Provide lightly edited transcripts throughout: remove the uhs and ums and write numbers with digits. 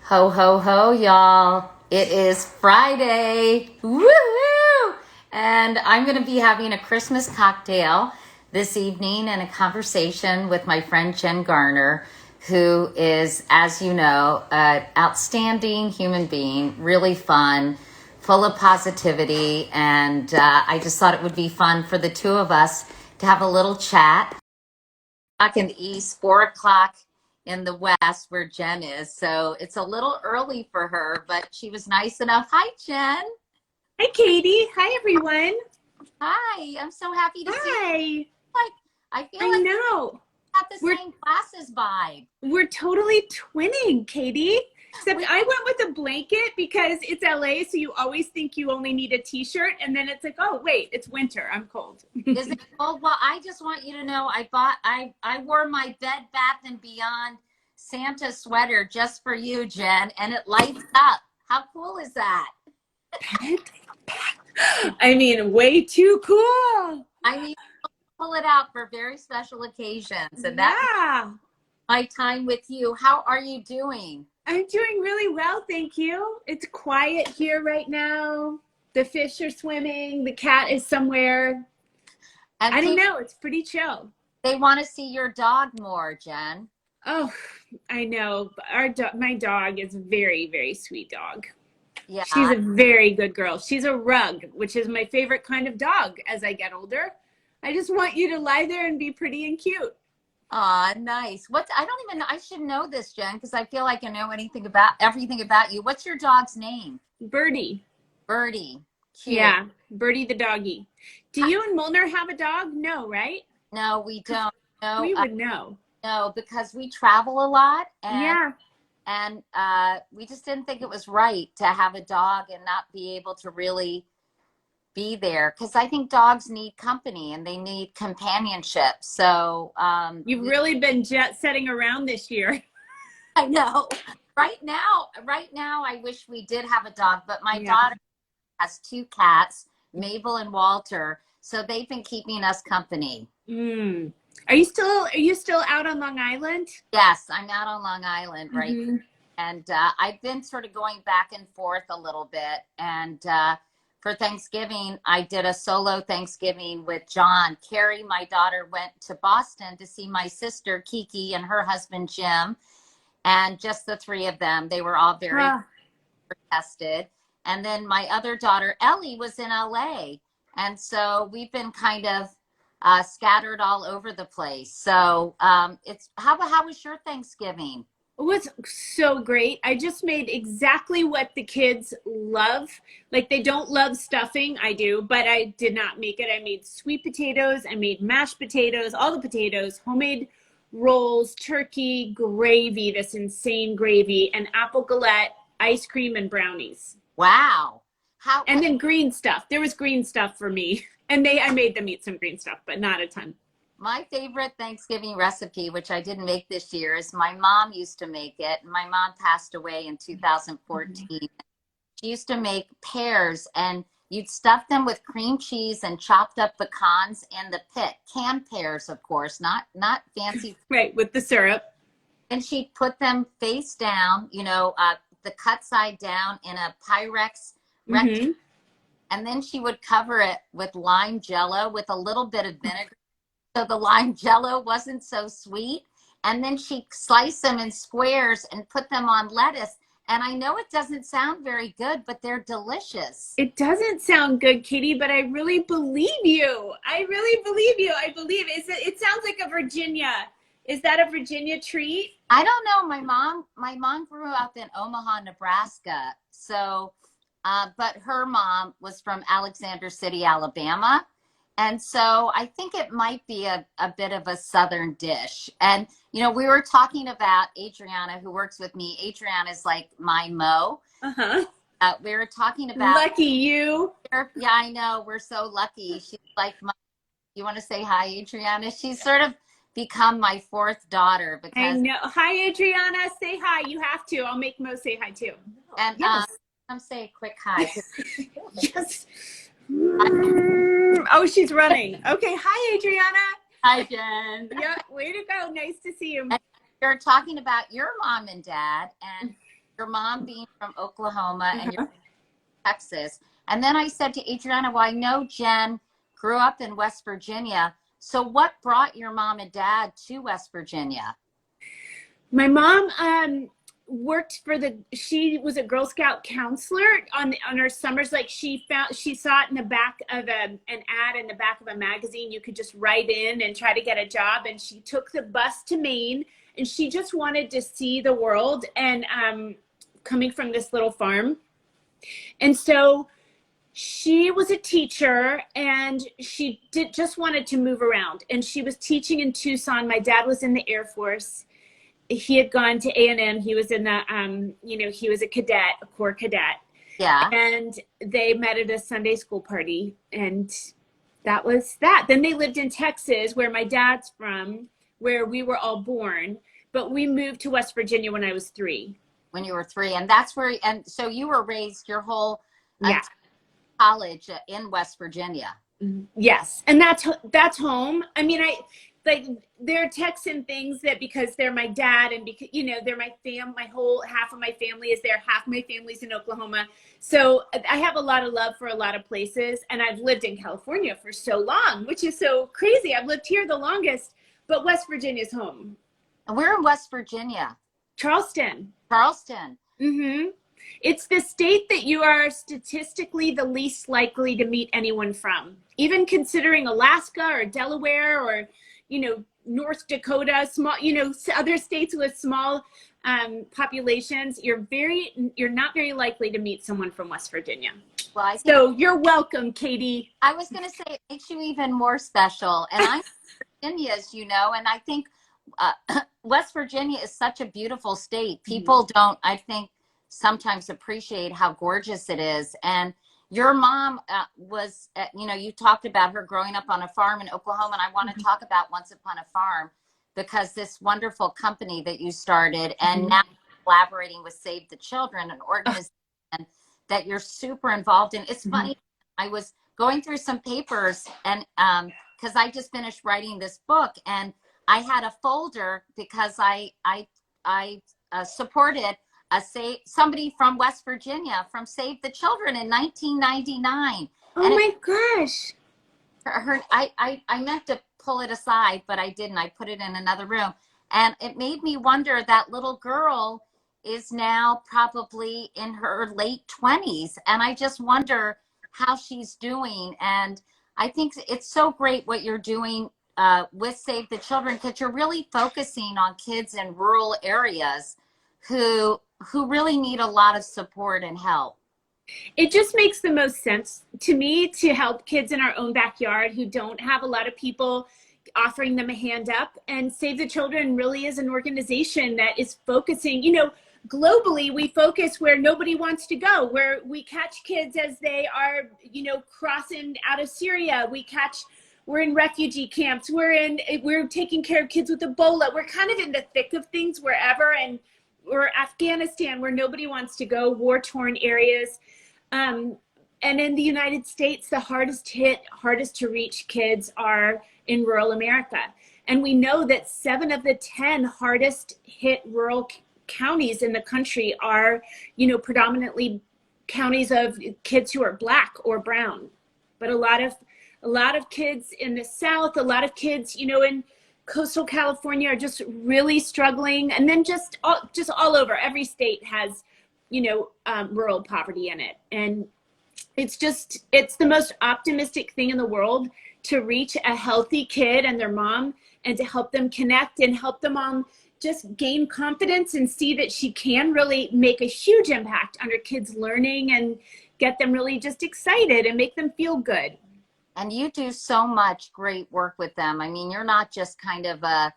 Ho, ho, ho, y'all. It is Friday. Woohoo! And I'm going to be having a Christmas cocktail this evening and a conversation with my friend Jen Garner, who is, as you know, an outstanding human being, really fun, full of positivity. And I just thought it would be fun for the two of us to have a little chat. In the east, 4 o'clock in the west where Jen is. So it's a little early for her, but she was nice enough. Hi, Jen. Hi, Katie. Hi, everyone. Hi. I'm so happy to see you. Hi. Like, I feel I like we know. have the We're same classes vibe. we're totally twinning, Katie. Except We, I went with a blanket because it's LA, so you always think you only need a t-shirt, and then it's like, oh wait, it's winter. I'm cold. is it cold? Well, I just want you to know I wore my Bed Bath and Beyond Santa sweater just for you, Jen, and it lights up. How cool is that? I mean, way too cool. I mean, pull it out for very special occasions, and that Yeah. my time with you. How are you doing? I'm doing really well, thank you. It's quiet here right now. The fish are swimming. The cat is somewhere. And I don't know. It's pretty chill. they want to see your dog more, Jen. Oh, I know. My dog is a very, very sweet dog. Yeah. She's a very good girl. She's a rug, which is my favorite kind of dog as I get older. I just want you to lie there and be pretty and cute. Aw, nice. What I don't even know. I should know this, Jen, because I feel like I know everything about you. What's your dog's name? Birdie. Birdie. Cute. Yeah, Birdie the doggy. Do you and Molnar have a dog? No, right? No, we don't. No, We would know. no, because we travel a lot, Yeah. and we just didn't think it was right to have a dog and not be able to really be there, because I think dogs need company and they need companionship. So You've really been jet setting around this year. I know. Right now, I wish we did have a dog, but my Yeah. daughter has two cats, Mabel and Walter. So they've been keeping us company. Mm. Are you still out on Long Island? Yes, I'm out on Long Island right Mm-hmm. and I've been sort of going back and forth a little bit. And for Thanksgiving, I did a solo Thanksgiving with John. Carrie, my daughter, went to Boston to see my sister Kiki and her husband Jim, and just the three of them. They were all very tested. And then my other daughter Ellie was in LA, and so we've been kind of scattered all over the place. So it's how was your Thanksgiving? It was so great. I just made exactly what the kids love. Like, they don't love stuffing. I do, but I did not make it. I made sweet potatoes. I made mashed potatoes, all the potatoes, homemade rolls, turkey, gravy, this insane gravy, and apple galette, ice cream, and brownies. Wow. How And then green stuff. There was green stuff for me. And I made them eat some green stuff, but not a ton. My favorite Thanksgiving recipe, which I didn't make this year, is my mom used to make it. My mom passed away in 2014. Mm-hmm. She used to make pears, and you'd stuff them with cream cheese and chopped up pecans in the pit. Canned pears, of course, not fancy. Right, with the syrup. And she'd put them face down, the cut side down in a Pyrex rectangle. Mm-hmm. And then she would cover it with lime jello with a little bit of vinegar, so the lime jello wasn't so sweet. And then she sliced them in squares and put them on lettuce. And I know it doesn't sound very good, but they're delicious. It doesn't sound good, Kitty, but I really believe you. I really believe you. I believe it sounds like a Virginia. Is that a Virginia treat? I don't know. My mom grew up in Omaha, Nebraska. So, but her mom was from Alexander City, Alabama. And so I think it might be a bit of a Southern dish. And, we were talking about Adriana, who works with me. Adriana is like my Mo. Uh-huh. We were talking about. Lucky you. Yeah, I know. We're so lucky. She's like you want to say hi, Adriana? She's sort of become my fourth daughter I because. know. Hi, Adriana. Say hi. You have to. I'll make Mo say hi too. And Yes. come say a quick hi. Yes. Oh, she's running. Okay. Hi, Adriana. Hi, Jen. Yeah. Way to go. Nice to see you. And you're talking about your mom and dad, and your mom being from Oklahoma and you're Uh-huh. from Texas. And then I said to Adriana, well, I know Jen grew up in West Virginia. So what brought your mom and dad to West Virginia? My mom worked for she was a Girl Scout counselor on her summers. Like she saw it in the back of an ad in the back of a magazine. You could just write in and try to get a job. And she took the bus to Maine, and she just wanted to see the world, and coming from this little farm. And so she was a teacher, and she just wanted to move around. And she was teaching in Tucson. My dad was in the Air Force. He had gone to A&M. He was in the, he was a cadet, a Corps cadet. Yeah. And they met at a Sunday school party. And that was that. Then they lived in Texas, where my dad's from, where we were all born. But we moved to West Virginia when I was 3. When you were 3. And that's where, and so you were raised your whole Yeah. college in West Virginia. Yes. And that's home. I mean, like they're Texan things that because they're my dad and because, they're my whole half of my family is there. Half my family's in Oklahoma. So I have a lot of love for a lot of places, and I've lived in California for so long, which is so crazy. I've lived here the longest, but West Virginia's home. And we're in West Virginia. Charleston. Charleston. Mm-hmm. It's the state that you are statistically the least likely to meet anyone from, even considering Alaska or Delaware or, North Dakota, small, other states with small populations. You're not very likely to meet someone from West Virginia. Well, so you're welcome, Katie. I was going to say it makes you even more special. And I'm from Virginia, as you know, and I think West Virginia is such a beautiful state. People don't, I think, sometimes appreciate how gorgeous it is. And your mom was, you talked about her growing up on a farm in Oklahoma, and I want to talk about Once Upon a Farm, because this wonderful company that you started and now collaborating with Save the Children, an organization that you're super involved in. It's funny, I was going through some papers, and because I just finished writing this book, and I had a folder because I supported somebody from West Virginia from Save the Children in 1999. Oh my gosh. I meant to pull it aside, but I didn't. I put it in another room. And it made me wonder, that little girl is now probably in her late 20s. And I just wonder how she's doing. And I think it's so great what you're doing with Save the Children, because you're really focusing on kids in rural areas who really need a lot of support and help. It just makes the most sense to me to help kids in our own backyard who don't have a lot of people offering them a hand up. And Save the Children really is an organization that is focusing, globally, we focus where nobody wants to go, where we catch kids as they are, crossing out of Syria. We're in refugee camps. We're taking care of kids with Ebola. We're kind of in the thick of things wherever, or Afghanistan, where nobody wants to go, war-torn areas. And in the United States, the hardest to reach kids are in rural America. And we know that 7 of the 10 hardest hit rural counties in the country are, predominantly counties of kids who are Black or brown. But a lot of kids in the South, a lot of kids, in coastal California are just really struggling. And then just all over, every state has, rural poverty in it. And it's the most optimistic thing in the world to reach a healthy kid and their mom, and to help them connect and help the mom just gain confidence and see that she can really make a huge impact on her kids' learning and get them really just excited and make them feel good. And you do so much great work with them. I mean, you're not just kind of a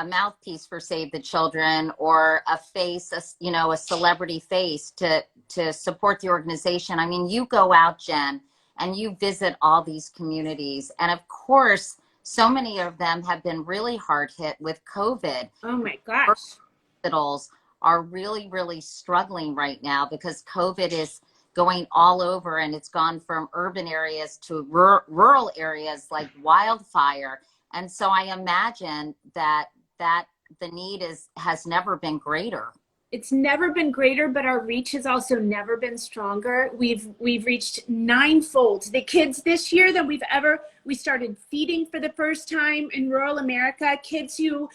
mouthpiece for Save the Children, or a face, a celebrity face to support the organization. I mean, you go out, Jen, and you visit all these communities. And of course, so many of them have been really hard hit with COVID. Oh my gosh. Hospitals are really, really struggling right now because COVID is going all over, and it's gone from urban areas to rural areas like wildfire. And so I imagine that the need has never been greater. It's never been greater, but our reach has also never been stronger. We've reached ninefold the kids this year than we started feeding for the first time in rural America. Kids who,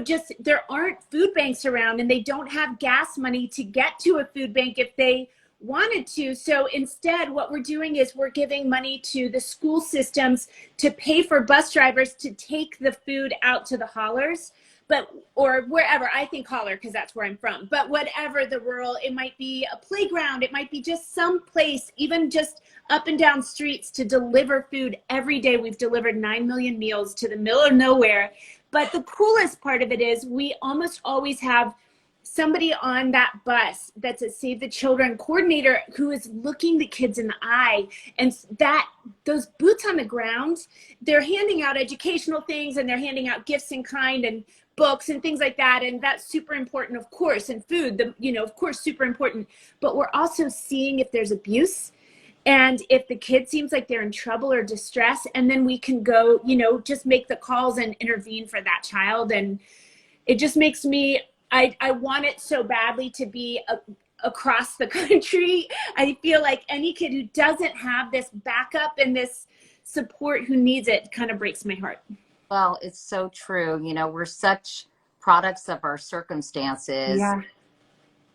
just there aren't food banks around and they don't have gas money to get to a food bank if they wanted to. So instead, what we're doing is we're giving money to the school systems to pay for bus drivers to take the food out to the haulers. Or wherever, I think holler because that's where I'm from, but whatever the rural, it might be a playground, it might be just some place, even just up and down streets to deliver food every day. We've delivered 9 million meals to the middle of nowhere. But the coolest part of it is we almost always have somebody on that bus that's a Save the Children coordinator who is looking the kids in the eye. And those boots on the ground, they're handing out educational things and they're handing out gifts in kind and books and things like that. And that's super important, of course, and food, of course, super important. But we're also seeing if there's abuse and if the kid seems like they're in trouble or distress, and then we can go, just make the calls and intervene for that child. And it just makes me, I want it so badly to be across the country. I feel like any kid who doesn't have this backup and this support who needs it kind of breaks my heart. Well, it's so true. We're such products of our circumstances. Yeah.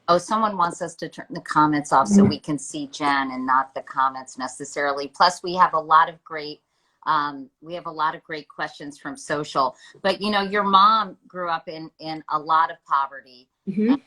Oh, someone wants us to turn the comments off so we can see Jen and not the comments necessarily. Plus, we have a lot of great questions from social. But your mom grew up in a lot of poverty. Mm-hmm. And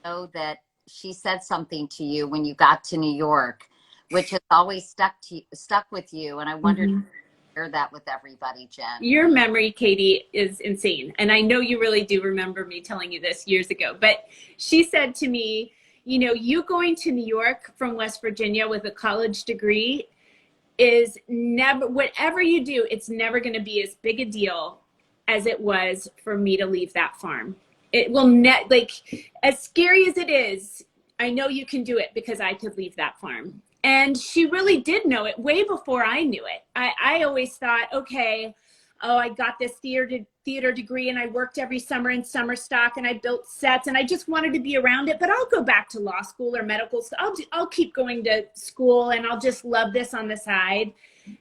I know that she said something to you when you got to New York, which has always stuck with you. And I wondered. Mm-hmm. Share that with everybody, Jen. Your memory, Katie, is insane. And I know you really do remember me telling you this years ago, but she said to me, you going to New York from West Virginia with a college degree is never, whatever you do, it's never going to be as big a deal as it was for me to leave that farm. It will as scary as it is, I know you can do it because I could leave that farm. And she really did know it way before I knew it. I always thought, okay, I got this theater degree and I worked every summer in summer stock and I built sets and I just wanted to be around it, but I'll go back to law school or medical school. I'll keep going to school and I'll just love this on the side.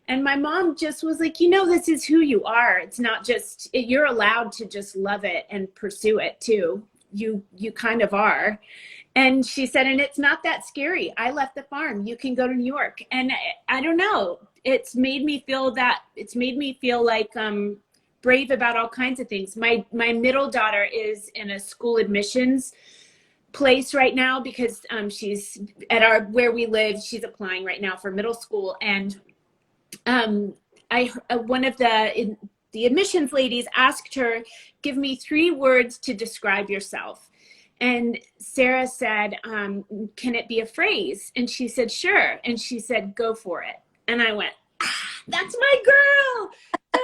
And my mom just was like, this is who you are. It's not just, you're allowed to just love it and pursue it too. You kind of are. And she said, and it's not that scary. I left the farm. You can go to New York. And I don't know. It's made me feel like brave about all kinds of things. My middle daughter is in a school admissions place right now because she's at where we live. She's applying right now for middle school. And one of the admissions ladies asked her, give me 3 words to describe yourself. And Sarah said, can it be a phrase? And she said, sure. And she said, go for it. And I went, that's my girl.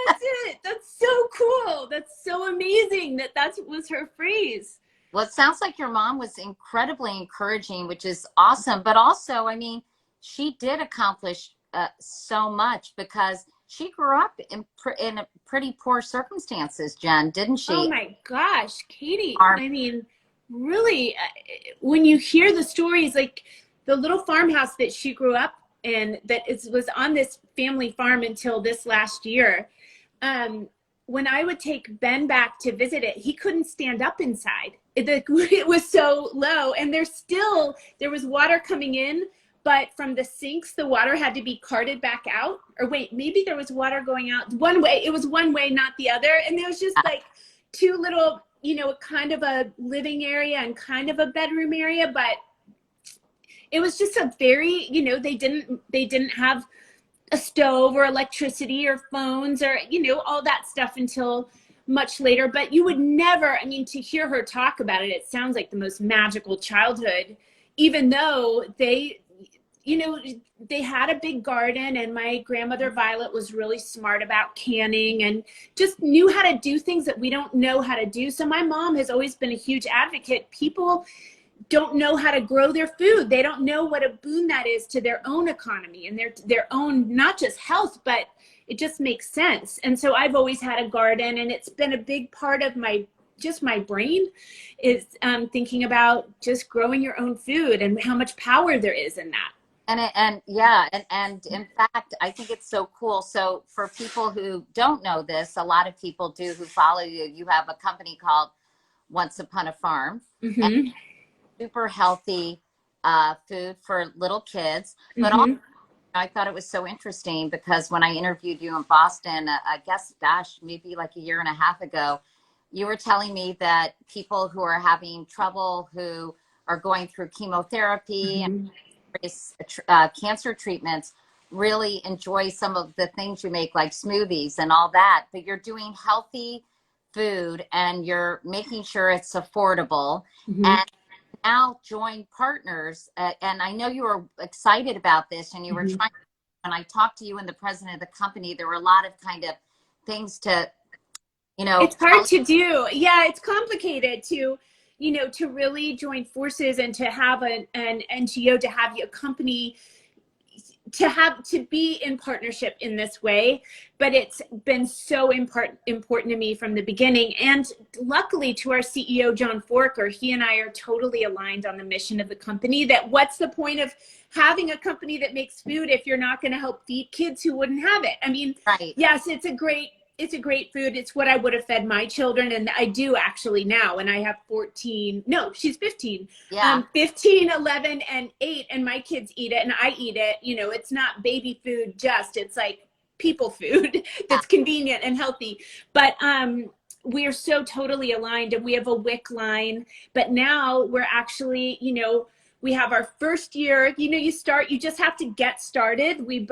That's it. That's so cool. That's so amazing that was her phrase. Well, it sounds like your mom was incredibly encouraging, which is awesome. But also, she did accomplish so much because she grew up in pretty poor circumstances, Jen, didn't she? Oh my gosh, Katie. Really, when you hear the stories, like the little farmhouse that she grew up in, was on this family farm until this last year. When I would take Ben back to visit it, he couldn't stand up inside. It was so low, and there was water coming in, but from the sinks, the water had to be carted back out. Or wait, maybe there was water going out one way. It was one way, not the other. And there was just like 2 little, kind of a living area and kind of a bedroom area, but it was just a very, they didn't have a stove or electricity or phones or, all that stuff until much later. But you would never, to hear her talk about it, it sounds like the most magical childhood, even though they had a big garden, and my grandmother Violet was really smart about canning and just knew how to do things that we don't know how to do. So my mom has always been a huge advocate. People don't know how to grow their food. They don't know what a boon that is to their own economy and their own, not just health, but it just makes sense. And so I've always had a garden, and it's been a big part of my just my brain is thinking about just growing your own food and how much power there is in that. And in fact, I think it's so cool. So for people who don't know this, a lot of people do who follow you. You have a company called Once Upon a Farm, and super healthy food for little kids. But also, I thought it was so interesting because when I interviewed you in Boston, I guess, gosh, maybe like a year and a half ago, you were telling me that people who are having trouble, who are going through chemotherapy and cancer treatments, really enjoy some of the things you make, like smoothies and all that. But you're doing healthy food and you're making sure it's affordable. And now join partners. And I know you were excited about this, and you were trying. When I talked to you and the president of the company, there were a lot of kind of things to, it's hard to do. Yeah, it's complicated to, to really join forces and to have an NGO, to have a company, to be in partnership in this way. But it's been so important to me from the beginning. And luckily to our CEO, John Forker, he and I are totally aligned on the mission of the company, that what's the point of having a company that makes food if you're not going to help feed kids who wouldn't have it? I mean, right. Yes, it's a great food. It's what I would have fed my children. And I do actually now. And I have 14. No, she's 15. Yeah. 15, 11, and 8. And my kids eat it and I eat it. It's not baby food it's like people food that's convenient and healthy. But we're so totally aligned, and we have a WIC line. But now we're actually, we have our first year, you just have to get started. We're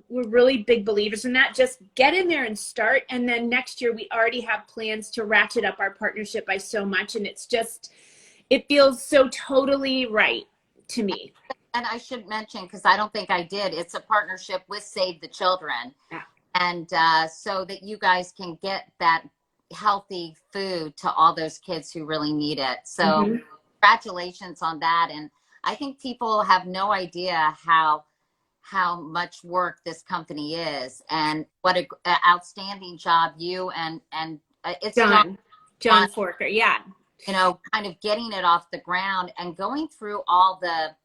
really big believers in that. Just get in there and start. And then next year we already have plans to ratchet up our partnership by so much. And it feels so totally right to me. And I should mention, because I don't think I did, it's a partnership with Save the Children. Yeah. And so that you guys can get that healthy food to all those kids who really need it. So congratulations on that. And I think people have no idea how much work this company is, and what an outstanding job you and it's John Forker, yeah. Kind of getting it off the ground and going through all the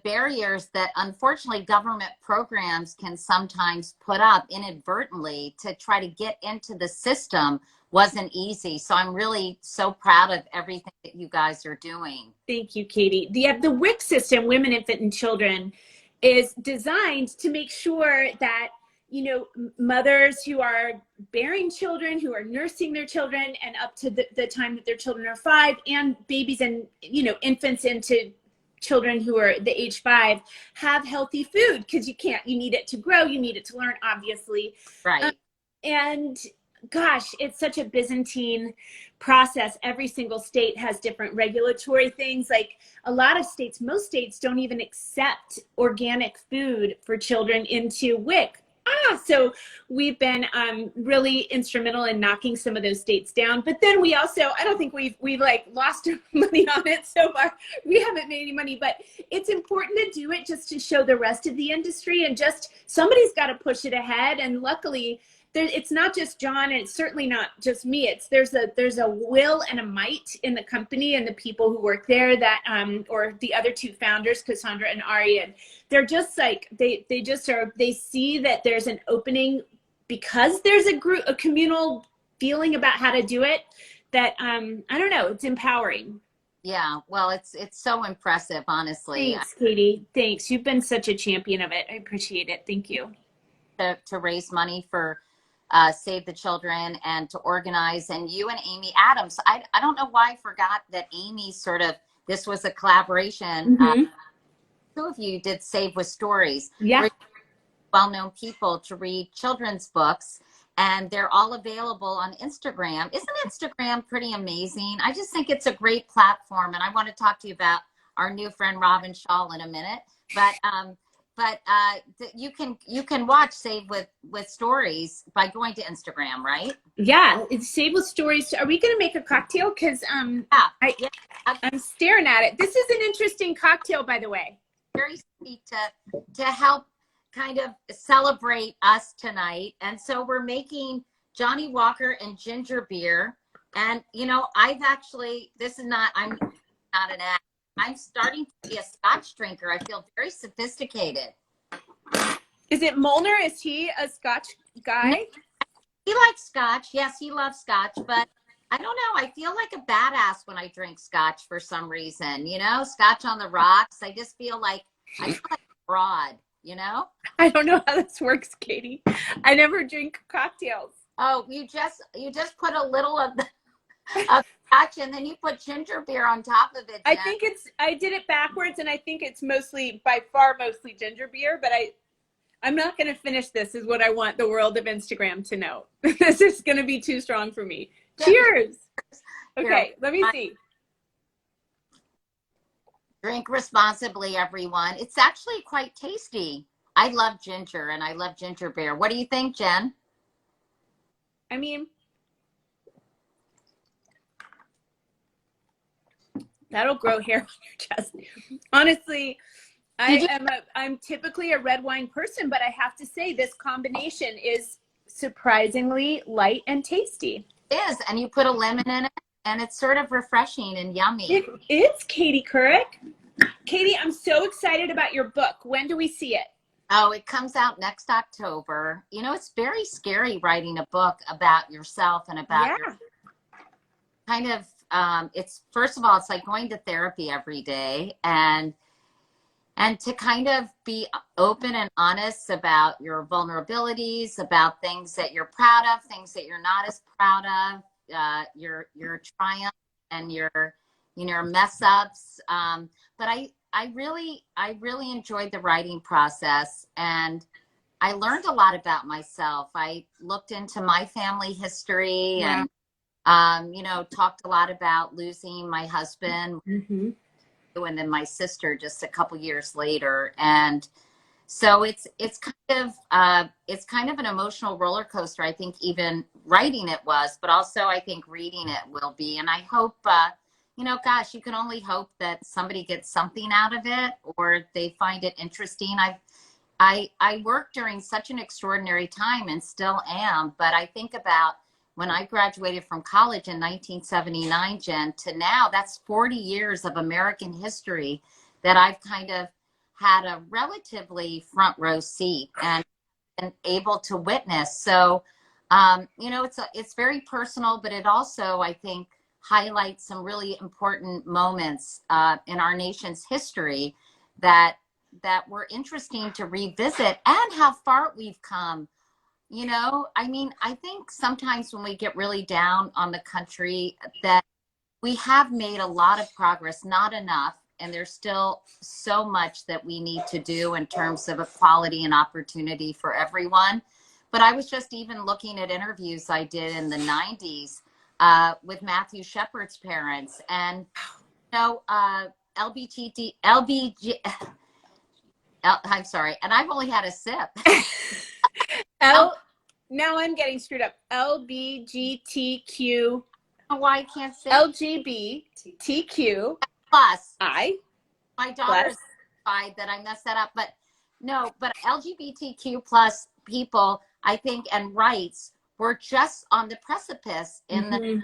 barriers that unfortunately government programs can sometimes put up inadvertently to try to get into the system wasn't easy. So I'm really so proud of everything that you guys are doing. Thank you, Katie. The WIC system, Women, Infant, and Children, is designed to make sure that, mothers who are bearing children, who are nursing their children, and up to the time that their children are 5, and babies and, infants into children who are the age 5, have healthy food, because you need it to grow, you need it to learn, obviously. Right. And gosh, it's such a Byzantine process. Every single state has different regulatory things. Like a lot of states, most states don't even accept organic food for children into WIC. So we've been really instrumental in knocking some of those states down. But then we also, I don't think we've like lost money on it so far. We haven't made any money, but it's important to do it just to show the rest of the industry, and just somebody's got to push it ahead. And luckily, it's not just John, and it's certainly not just me. There's a will and a might in the company and the people who work there, that or the other 2 founders, Cassandra and Ari, and they're just like they see that there's an opening, because there's a communal feeling about how to do it, that I don't know, it's empowering. Yeah, well, it's so impressive, honestly. Thanks, Katie. Thanks. You've been such a champion of it. I appreciate it. Thank you. To raise money for Save the Children and to organize, and you and Amy Adams. I don't know why I forgot that Amy this was a collaboration. 2 of you did Save with Stories. Yeah. Well-known people to read children's books, and they're all available on Instagram. Isn't Instagram pretty amazing? I just think it's a great platform, and I want to talk to you about our new friend Robin Shaw in a minute. But you can watch Save with Stories by going to Instagram, right? Yeah, it's Save with Stories. Are we going to make a cocktail? Because I'm staring at it. This is an interesting cocktail, by the way. Very sweet to help kind of celebrate us tonight. And so we're making Johnny Walker and ginger beer. And you know, I've actually, I'm not an act. I'm starting to be a scotch drinker. I feel very sophisticated. Is it Molnar? Is he a Scotch guy? No, he likes scotch. Yes, he loves scotch, but I don't know. I feel like a badass when I drink scotch for some reason, you know, scotch on the rocks. I just feel like I feel like a fraud, you know? I don't know how this works, Katie. I never drink cocktails. Oh, you just put a little of the of scotch and then you put ginger beer on top of it. I Jen. think I did it backwards, and I think it's by far mostly ginger beer, but I'm not going to finish this, is what I want the world of Instagram to know. This is going to be too strong for me. Cheers. Okay, let me see. Drink responsibly, everyone. It's actually quite tasty. I love ginger and I love ginger beer. What do you think, Jen? I mean, that'll grow hair on your chest. Honestly, I'm typically a red wine person, but I have to say this combination is surprisingly light and tasty. It is, and you put a lemon in it, and it's sort of refreshing and yummy. It is, Katie Couric. Katie, I'm so excited about your book. When do we see it? Oh, it comes out next October. You know, it's very scary writing a book about yourself and about your kind of, it's, first of all, it's like going to therapy every day, and to kind of be open and honest about your vulnerabilities, about things that you're proud of, things that you're not as proud of, your triumph and your, you know, mess ups. But I really enjoyed the writing process, and I learned a lot about myself. I looked into my family history and, you know, talked a lot about losing my husband. Mm-hmm. And then my sister just a couple years later. And so it's kind of an emotional roller coaster. I think even writing it was, but also I think reading it will be. And I hope, you know, gosh, you can only hope that somebody gets something out of it or they find it interesting. I worked during such an extraordinary time and still am, but I think about when I graduated from college in 1979, Jen, to now, that's 40 years of American history that I've kind of had a relatively front row seat and been able to witness. So, you know, it's very personal, but it also, I think, highlights some really important moments in our nation's history that were interesting to revisit, and how far we've come. You know, I mean, I think sometimes when we get really down on the country, that we have made a lot of progress, not enough, and there's still so much that we need to do in terms of equality and opportunity for everyone. But I was just even looking at interviews I did in the 90s with Matthew Shepard's parents, and, you know, I'm sorry, and I've only had a sip. Now I'm getting screwed up. LBGTQ. Why I can't say LGBTQ plus. I. My daughter's certified that I messed that up, but no, but LGBTQ plus people, I think, and rights were just on the precipice in the.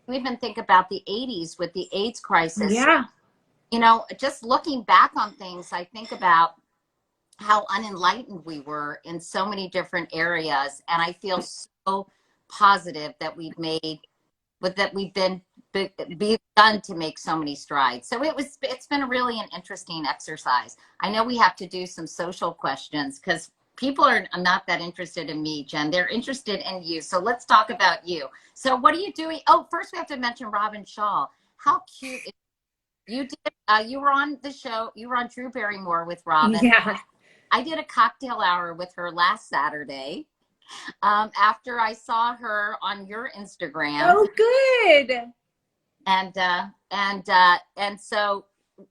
We even think about the 80s with the AIDS crisis. Yeah. You know, just looking back on things, I think about how unenlightened we were in so many different areas, and I feel so positive that we've begun to make so many strides. So it's been really an interesting exercise. I know we have to do some social questions because people are not that interested in me, Jen. They're interested in you. So let's talk about you. So what are you doing? Oh, first we have to mention Robin Shaw. How cute is you did you were on the show, you were on Drew Barrymore with Robin. Yeah. I did a cocktail hour with her last Saturday after I saw her on your Instagram. Oh, good. And so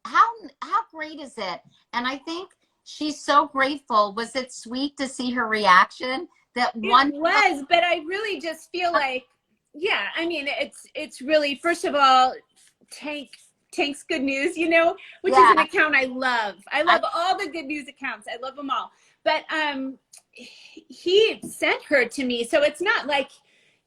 how great is it? And I think she's so grateful. Was it sweet to see her reaction? It was, but I really just feel like, yeah, I mean, it's really, first of all, Tank's Good News, you know, which is an account I love. I love all the good news accounts. I love them all. But he sent her to me. So it's not like,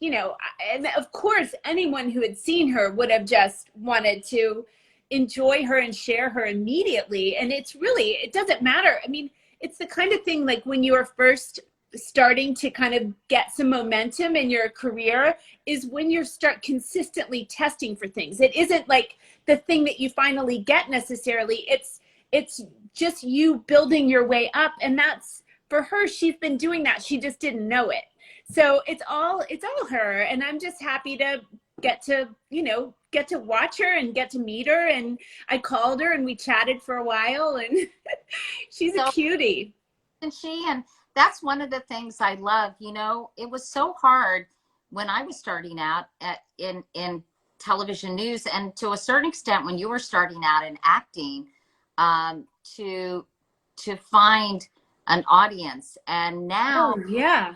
you know, and of course, anyone who had seen her would have just wanted to enjoy her and share her immediately. And it's really, it doesn't matter. I mean, it's the kind of thing like when you are first starting to kind of get some momentum in your career is when you start consistently testing for things. It isn't like the thing that you finally get necessarily. It's just you building your way up. And that's, for her, she's been doing that. She just didn't know it. So it's all her. And I'm just happy to get to, you know, get to watch her and get to meet her. And I called her and we chatted for a while, and she's a cutie. And that's one of the things I love. You know, it was so hard when I was starting out in television news, and to a certain extent when you were starting out in acting, to find an audience. And now, oh yeah,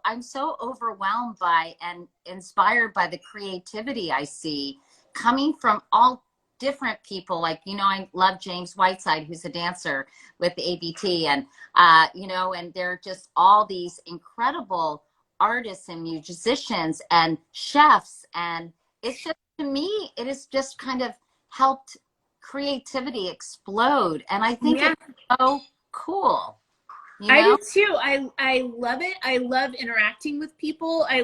I'm so overwhelmed by and inspired by the creativity I see coming from all different people. Like, you know, I love James Whiteside, who's a dancer with the ABT, and you know, and there are just all these incredible artists and musicians and chefs, and it's just, to me, it has just kind of helped creativity explode, and I think it's so cool. You know? I do too. I love it. I love interacting with people. I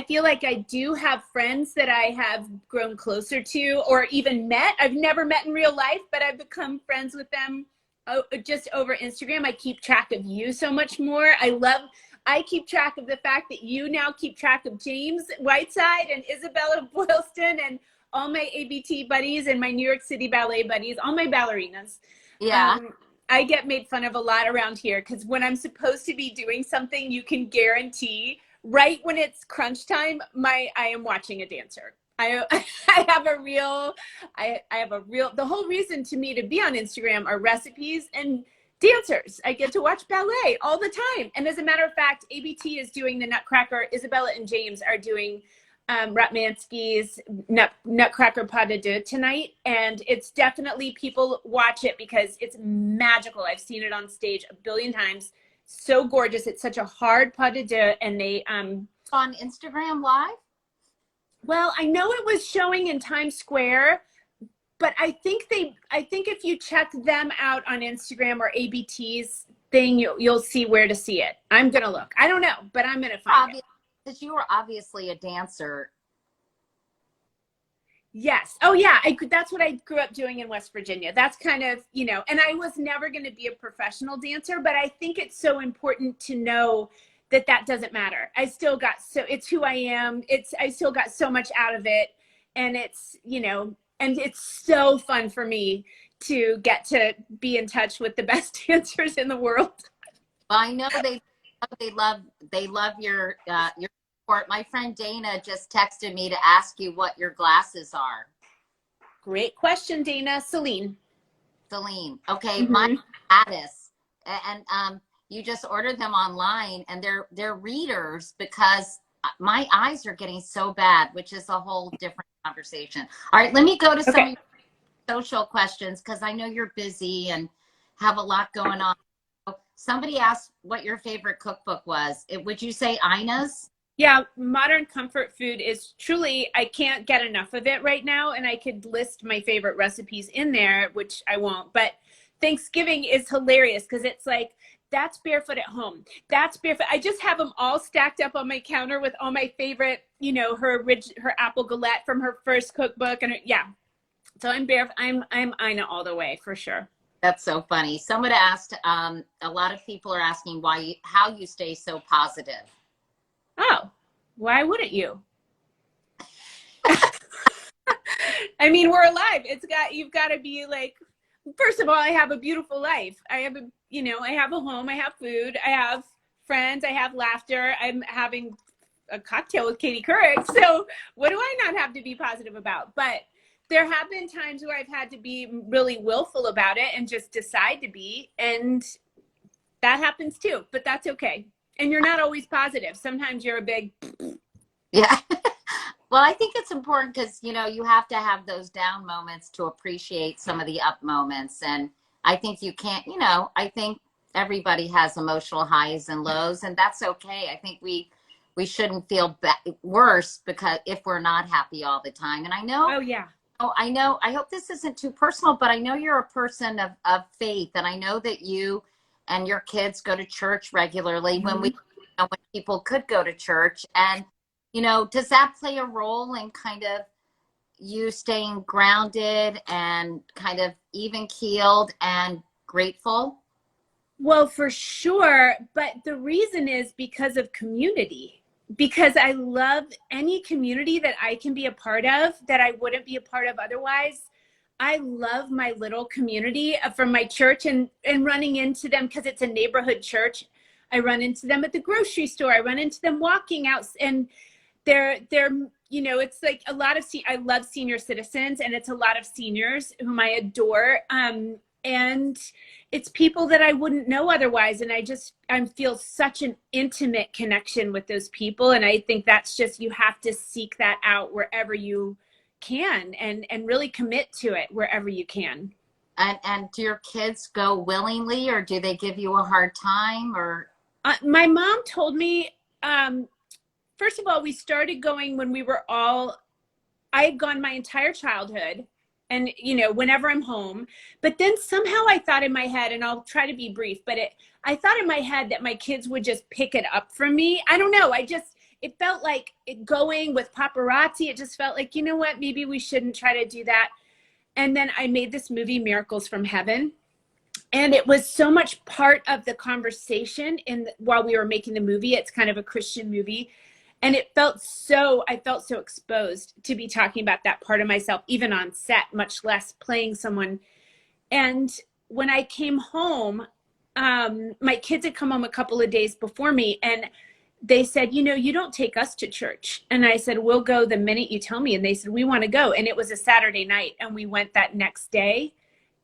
feel like I do have friends that I have grown closer to or even met. I've never met in real life, but I've become friends with them just over Instagram. I keep track of you so much more. I keep track of the fact that you now keep track of James Whiteside and Isabella Boylston and all my ABT buddies and my New York City ballet buddies, all my ballerinas. Yeah. I get made fun of a lot around here because when I'm supposed to be doing something, you can guarantee right when it's crunch time, I am watching a dancer. I have a real, the whole reason to me to be on Instagram are recipes and dancers. I get to watch ballet all the time. And as a matter of fact, ABT is doing the Nutcracker. Isabella and James are doing Ratmansky's Nutcracker Pas de Deux tonight, and it's definitely, people watch it because it's magical. I've seen it on stage a billion times. So gorgeous. It's such a hard pas de deux, and they on Instagram Live. Well, I know it was showing in Times Square, but I think if you check them out on Instagram or ABT's thing, you'll see where to see it. I'm gonna look. I don't know, but I'm gonna find it. Because you were obviously a dancer. Yes. Oh yeah. That's what I grew up doing in West Virginia. That's kind of, you know, and I was never going to be a professional dancer, but I think it's so important to know that doesn't matter. It's who I am. I still got so much out of it. And it's, you know, and it's so fun for me to get to be in touch with the best dancers in the world. Well, I know they love your support. My friend Dana just texted me to ask you what your glasses are. Great question, Dana. Celine. Okay, my Addis, and you just ordered them online, and they're readers because my eyes are getting so bad, which is a whole different conversation. All right, let me go to some of your social questions because I know you're busy and have a lot going on. Somebody asked what your favorite cookbook was. Would you say Ina's? Yeah, modern comfort food is truly, I can't get enough of it right now. And I could list my favorite recipes in there, which I won't. But Thanksgiving is hilarious because it's like, that's barefoot at home. That's barefoot. I just have them all stacked up on my counter with all my favorite, you know, her apple galette from her first cookbook. And yeah, so I'm Ina all the way for sure. That's so funny. Someone asked, a lot of people are asking how you stay so positive. Oh, why wouldn't you? I mean, we're alive. You've got to be like, first of all, I have a beautiful life. I have a home, I have food, I have friends, I have laughter. I'm having a cocktail with Katie Couric. So what do I not have to be positive about? But there have been times where I've had to be really willful about it and just decide to be, and that happens too, but that's okay. And you're not always positive. Sometimes you're a big. Yeah. Well, I think it's important because, you know, you have to have those down moments to appreciate some of the up moments. And I think you can't, you know, I think everybody has emotional highs and lows, and that's okay. I think we we shouldn't feel worse because if we're not happy all the time. And I know, Oh yeah. I hope this isn't too personal, but I know you're a person of faith, and I know that you and your kids go to church regularly when when people could go to church. And, does that play a role in kind of you staying grounded and kind of even keeled and grateful? Well, for sure. But the reason is because of community, because I love any community that I can be a part of that I wouldn't be a part of otherwise. I love my little community from my church and running into them because it's a neighborhood church. I run into them at the grocery store. I run into them walking out, and they're it's like a lot of I love senior citizens, and it's a lot of seniors whom I adore. And it's people that I wouldn't know otherwise. And I feel such an intimate connection with those people. And I think that's just, you have to seek that out wherever you can and really commit to it wherever you can. And do your kids go willingly, or do they give you a hard time? Or my mom told me, first of all, we started going when I had gone my entire childhood. And, whenever I'm home, but then somehow I thought in my head, and I'll try to be brief, but I thought in my head that my kids would just pick it up from me. I don't know. It felt like going with paparazzi. It just felt like, you know what, maybe we shouldn't try to do that. And then I made this movie, Miracles from Heaven. And it was so much part of the conversation while we were making the movie. It's kind of a Christian movie. And I felt so exposed to be talking about that part of myself, even on set, much less playing someone. And when I came home, my kids had come home a couple of days before me, and they said, you don't take us to church. And I said, we'll go the minute you tell me. And they said, we want to go. And it was a Saturday night, and we went that next day,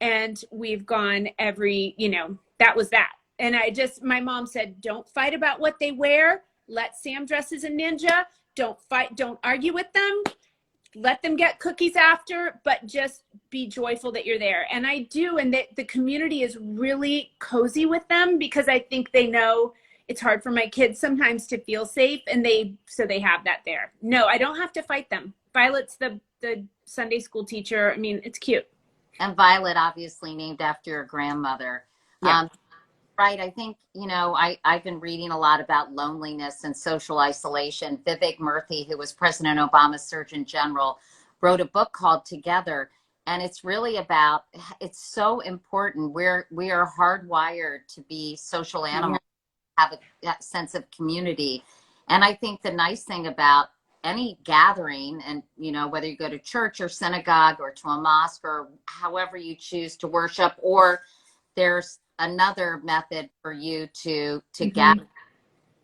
and we've gone that was that. And my mom said, don't fight about what they wear. Let Sam dress as a ninja. Don't fight. Don't argue with them. Let them get cookies after, but just be joyful that you're there. And I do. And the community is really cozy with them, because I think they know it's hard for my kids sometimes to feel safe. And so they have that there. No, I don't have to fight them. Violet's the Sunday school teacher. I mean, it's cute. And Violet, obviously named after your grandmother. Yeah. Right. I think, I've been reading a lot about loneliness and social isolation. Vivek Murthy, who was President Obama's Surgeon General, wrote a book called Together. And it's really it's so important. We are hardwired to be social animals, have that sense of community. And I think the nice thing about any gathering, and, whether you go to church or synagogue or to a mosque or however you choose to worship, or there's another method for you to gather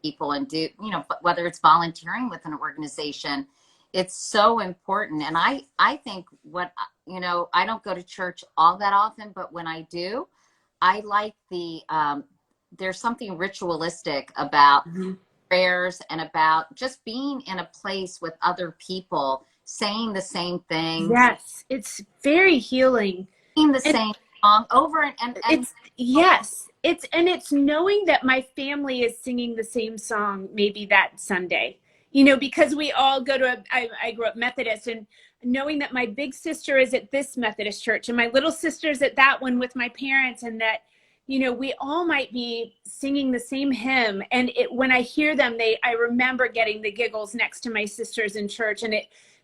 people and do, whether it's volunteering with an organization, it's so important. And I think I don't go to church all that often, but when I do, I like there's something ritualistic about prayers and about just being in a place with other people, saying the same thing. Yes. It's very healing. Saying the same song over and it's knowing that my family is singing the same song maybe that Sunday, because we all go to I grew up Methodist, and knowing that my big sister is at this Methodist church and my little sister's at that one with my parents, and that we all might be singing the same hymn. And when I hear them, I remember getting the giggles next to my sisters in church. And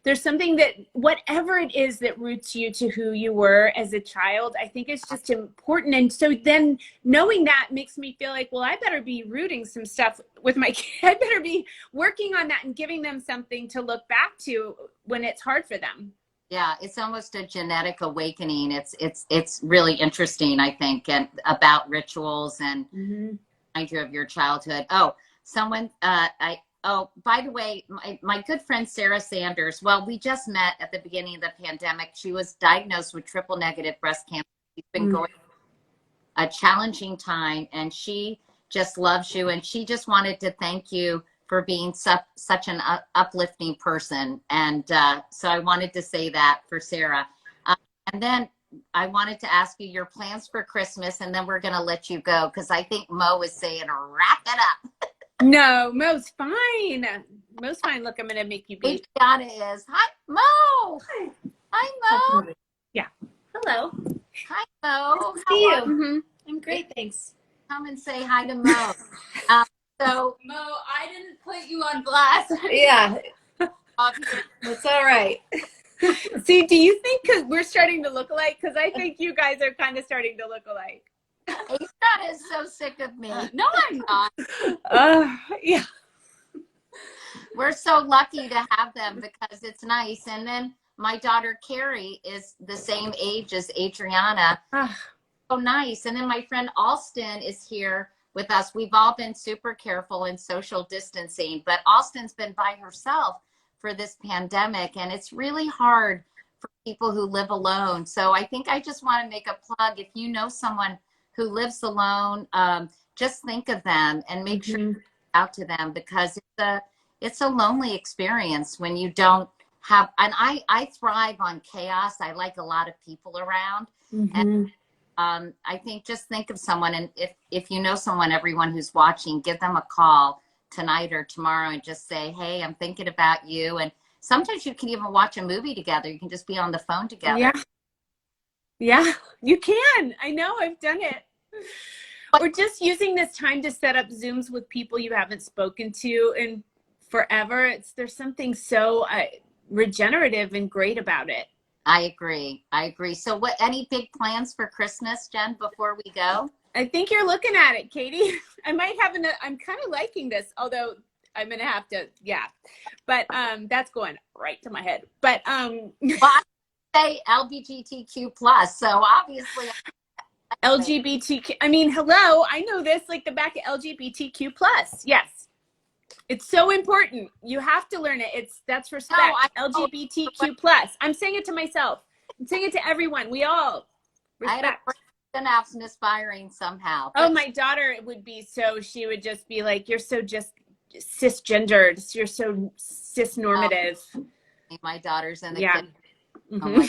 there's something that whatever it is that roots you to who you were as a child, I think it's just important. And so then knowing that makes me feel like, well, I better be rooting some stuff with my kids. I better be working on that and giving them something to look back to when it's hard for them. Yeah, it's almost a genetic awakening. It's really interesting, I think, and about rituals and remind you of your childhood. Oh, by the way, my good friend Sarah Sanders, well, we just met at the beginning of the pandemic. She was diagnosed with triple negative breast cancer. She's been going a challenging time, and she just loves you. And she just wanted to thank you for being such an uplifting person. And so I wanted to say that for Sarah. And then I wanted to ask you your plans for Christmas, and then we're going to let you go, because I think Mo is saying, wrap it up. No, Mo's fine. Mo's fine. Look, I'm going to make you be. Adriana is. Hi, Mo. Hi, Mo. Yeah. Hello. Hi, Mo. See How you. are you? Mm-hmm. I'm great, thanks. Come and say hi to Mo. So, Mo, I didn't put you on blast. Yeah, Obviously. that's all right. See, do you think because we're starting to look alike? Because I think you guys are kind of starting to look alike. Adriana is so sick of me. No, I'm not. Yeah. We're so lucky to have them because it's nice. And then my daughter Carrie is the same age as Adriana. So nice. And then my friend Alston is here with us. We've all been super careful in social distancing, but Alston's been by herself for this pandemic, and it's really hard for people who live alone. So I think I just want to make a plug. If you know someone who lives alone, just think of them and make sure you reach out to them, because it's a lonely experience when you don't have, and I thrive on chaos. I like a lot of people around. And I think just think of someone, and if you know someone, everyone who's watching, give them a call tonight or tomorrow and just say, hey, I'm thinking about you. And sometimes you can even watch a movie together. You can just be on the phone together. Yeah, you can. I know, I've done it. Or just using this time to set up Zooms with people you haven't spoken to in forever. There's something so regenerative and great about it. I agree. So any big plans for Christmas, Jen, before we go? I think you're looking at it, Katie. I'm kind of liking this, although I'm going to have to, but that's going right to my head. But well, I say LGBTQ plus, so obviously LGBTQ, I mean, hello, I know this like the back of LGBTQ plus. Yes. It's so important. You have to learn it. That's respect. No, LGBTQ plus. I'm saying it to myself. I'm saying it to everyone. We all respect. I had a synapse misfiring somehow. Oh, my daughter would be she would just be like, you're so just cisgendered. You're so cisnormative. My daughter's in the kid. Oh my,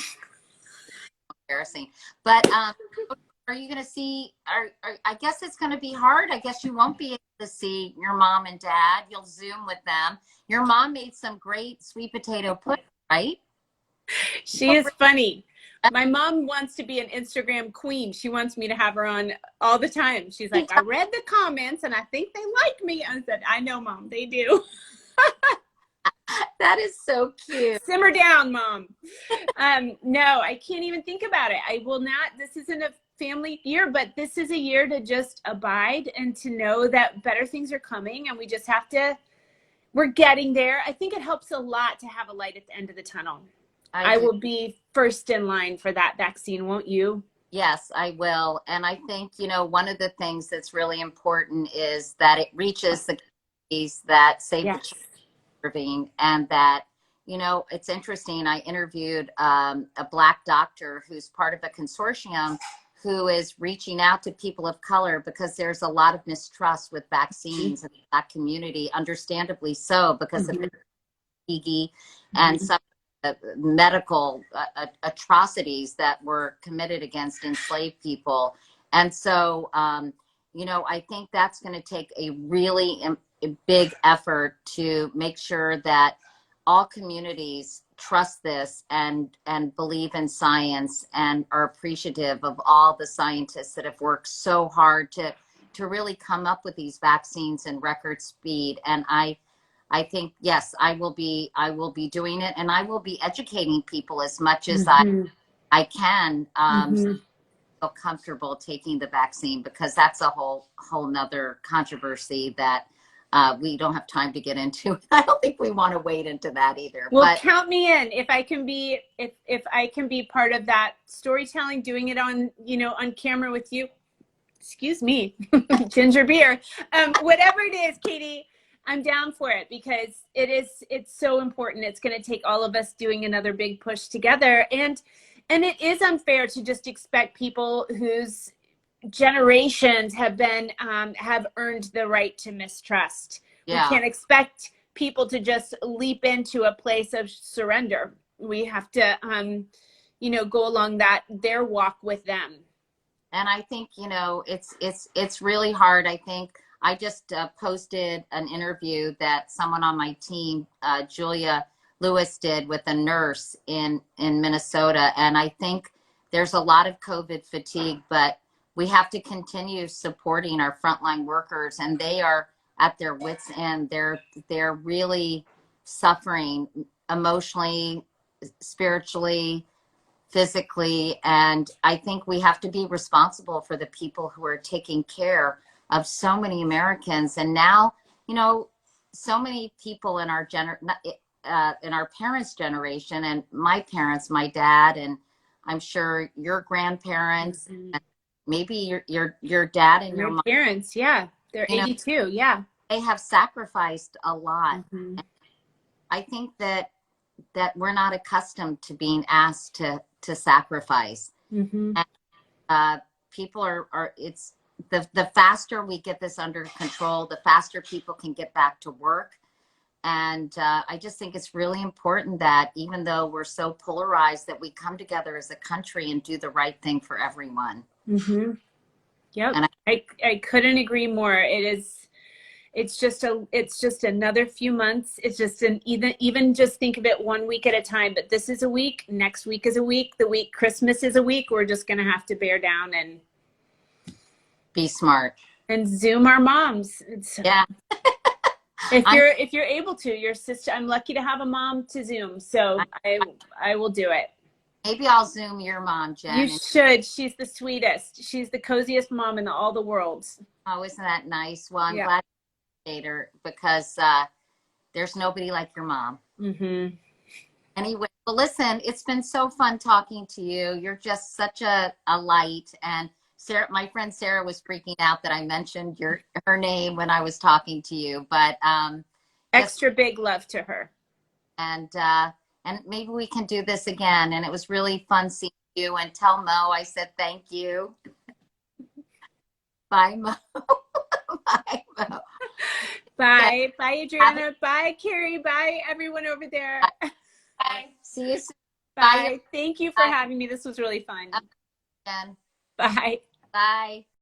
embarrassing. But are you going to see, I guess it's going to be hard. I guess you won't be able to see your mom and dad. You'll Zoom with them. Your mom made some great sweet potato pudding, right? She is funny. My mom wants to be an Instagram queen. She wants me to have her on all the time. She's like, I read the comments and I think they like me. I said, I know, Mom, they do. That is so cute. Simmer down, Mom. No, I can't even think about it. I will not. This isn't a family year, but this is a year to just abide and to know that better things are coming, and we just have to, we're getting there. I think it helps a lot to have a light at the end of the tunnel. I will be first in line for that vaccine, won't you? Yes, I will. And I think, one of the things that's really important is that it reaches the communities that Save the Children serving, and that, it's interesting. I interviewed a Black doctor who's part of a consortium who is reaching out to people of color because there's a lot of mistrust with vaccines in the Black community, understandably so, because of the fatigue and some medical atrocities that were committed against enslaved people. And so, I think that's going to take a really big effort to make sure that all communities trust this and believe in science and are appreciative of all the scientists that have worked so hard to really come up with these vaccines in record speed. And I think, yes, I will be doing it, and I will be educating people as much as I can feel comfortable taking the vaccine, because that's a whole nother controversy that we don't have time to get into. I don't think we want to wade into that either. Well, count me in if I can be if I can be part of that storytelling, doing it on on camera with you. Excuse me, ginger beer, whatever it is, Katie. I'm down for it, because it's so important. It's going to take all of us doing another big push together. And it is unfair to just expect people whose generations have earned the right to mistrust. Yeah. We can't expect people to just leap into a place of surrender. We have to, go along their walk with them. And I think, it's really hard. I think I just posted an interview that someone on my team, Julia Lewis, did with a nurse in Minnesota. And I think there's a lot of COVID fatigue, but we have to continue supporting our frontline workers, and they are at their wits' end. They're really suffering emotionally, spiritually, physically, and I think we have to be responsible for the people who are taking care of so many Americans. And now, you know, so many people in our in our parents' generation, and my parents, my dad, and I'm sure your grandparents, Mhm. and maybe your dad and your My mom, parents, yeah, they're you know, 82. Yeah. they have sacrificed a lot. Hmm. I think that we're not accustomed to being asked to sacrifice. Hmm. And people are it's the faster we get this under control, the faster people can get back to work. And I just think it's really important that even though we're so polarized, that we come together as a country and do the right thing for everyone. Hmm. Yep. And I couldn't agree more. It's just another few months. It's just even just think of it 1 week at a time. But this is a week. Next week is a week. The week Christmas is a week. We're just gonna have to bear down be smart. and Zoom our moms. Yeah. If you're able to, your sister. I'm lucky to have a mom to Zoom, so I will do it. Maybe I'll Zoom your mom, Jen. You should. She's the sweetest. She's the coziest mom in all the world. Oh, isn't that nice? Well, I'm Yeah. glad you made her, because there's nobody like your mom. Mm-hmm. Anyway, well, listen, it's been so fun talking to you. You're just such a light. And Sarah, my friend Sarah, was freaking out that I mentioned her name when I was talking to you. But Extra big love to her. and maybe we can do this again. And it was really fun seeing you. And tell Mo I said thank you. Bye, Mo. Bye, Mo. Bye. Bye, Adriana. Bye, Carrie. Bye, everyone over there. Bye. See you soon. Bye. Thank you for Bye. having me. This was really fun. Again. Bye. Bye.